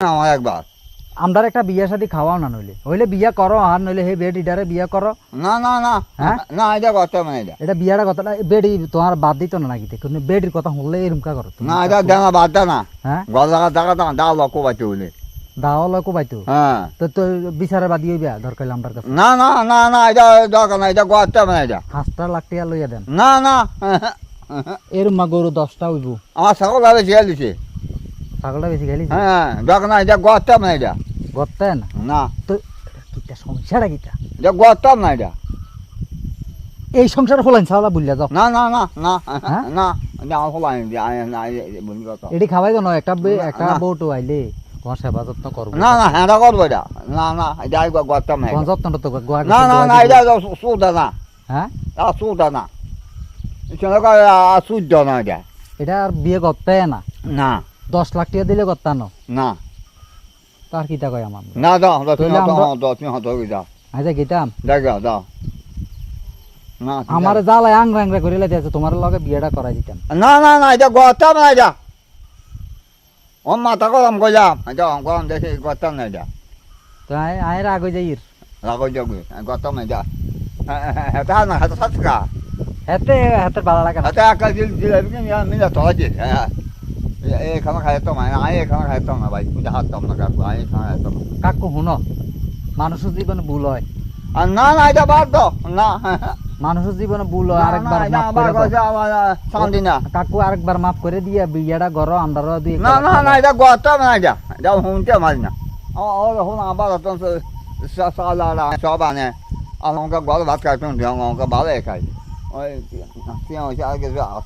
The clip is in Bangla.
আমার একবার আমরার একটা বিয়া শাদি খাওয়াও না নইলে হইলে বিয়া করো আর নইলে হে বেড ইডারে বিয়া করো না না না হ্যাঁ? না এটা করতে হবে না এটা এটা বিয়াটা কথা বেডি তোমার বাদ দিত না নাকি কিন্তু বেডির কথা শুনলে এরকম কা করো তুমি? না এটা দেখা বাদ দে না হ্যাঁ গল লাগা দেখা দাও দাও লক্ষ পাইতে হইলে দাও লকো পাইতো হ্যাঁ তো তো বিচারে বাদি হইবা দরকার হইলে আমরার কাছে না না না না এটা দরকার না এটা করতে হবে না এটা 5 লাখ টাকা লইয়া দেন না না এরম মা গরু 10টা হইব আমার ছাগল ভাবে জিয়াল দিছে ছাগলটা বেশি খাইলি হ্যাঁ দরকার না এটা করতে হবে না এটা গত্তেন না তো কিটা সংসার কিটা এটা করতে হবে না এটা এই সংসার ফলাইন ছাওলা বুঝলা যাও না না না না হ্যাঁ? না এটা আমার হলো না বলি কথা এডি খাওয়াই তো নয় একটা একটা না। বউটো আইলে তোমার সেবা যত্ন করবো না না হ্যাঁ করবো এটা না না এটা করতে হবে না তোমার এটা। যত্নটা তো গোয়া না না না এটা সুদা না হ্যাঁ সুদা না শুদ্ধ না এটা এটা আর বিয়ে করতে না না 10 লাখ টাকা দিলে করতাম না না তার কিটা কয় আমার না দাও তাহলে আমরা- দশ হত দাও আচ্ছা গেতাম দেখা দাও না আমার জ্বালায় আংরা আংরা করে লাইতে আছে তোমার লগে বিয়েটা করাই দিতাম না না না এটা করতাম না এটা ও মাথা গরম করলাম এটা গরম দেখে করতাম না এটা তো আয়ের আগে যাইর রাখো যাবে করতাম না এটা এটা না হাতে সাতকা হেতে হেতে ভালো লাগে না হাতে একা জিলাপি মিলে তোলাছি এই খানা খাইতাম না এই খানা খাইতাম না ভাই বুঝে হাততাম না কাকু এই খানা খাইতাম না কাকু শুনো মানুষের জীবনে ভুল হয় আর না না এটা বাদ দাও না মানুষের জীবনে ভুল হয় আরেকবার মাফ আবার করে দাও। আমার শান্তি না কাকু আরেকবার মাফ করে দিয়া বিয়েটা করো আমরা দুই না না না এটা করতাম না এটা এটা শুনতে পারি না হন আবার সালা সব আনে আমাকে গল ভাত খাইতাম আমাকে ভালো খাই ওই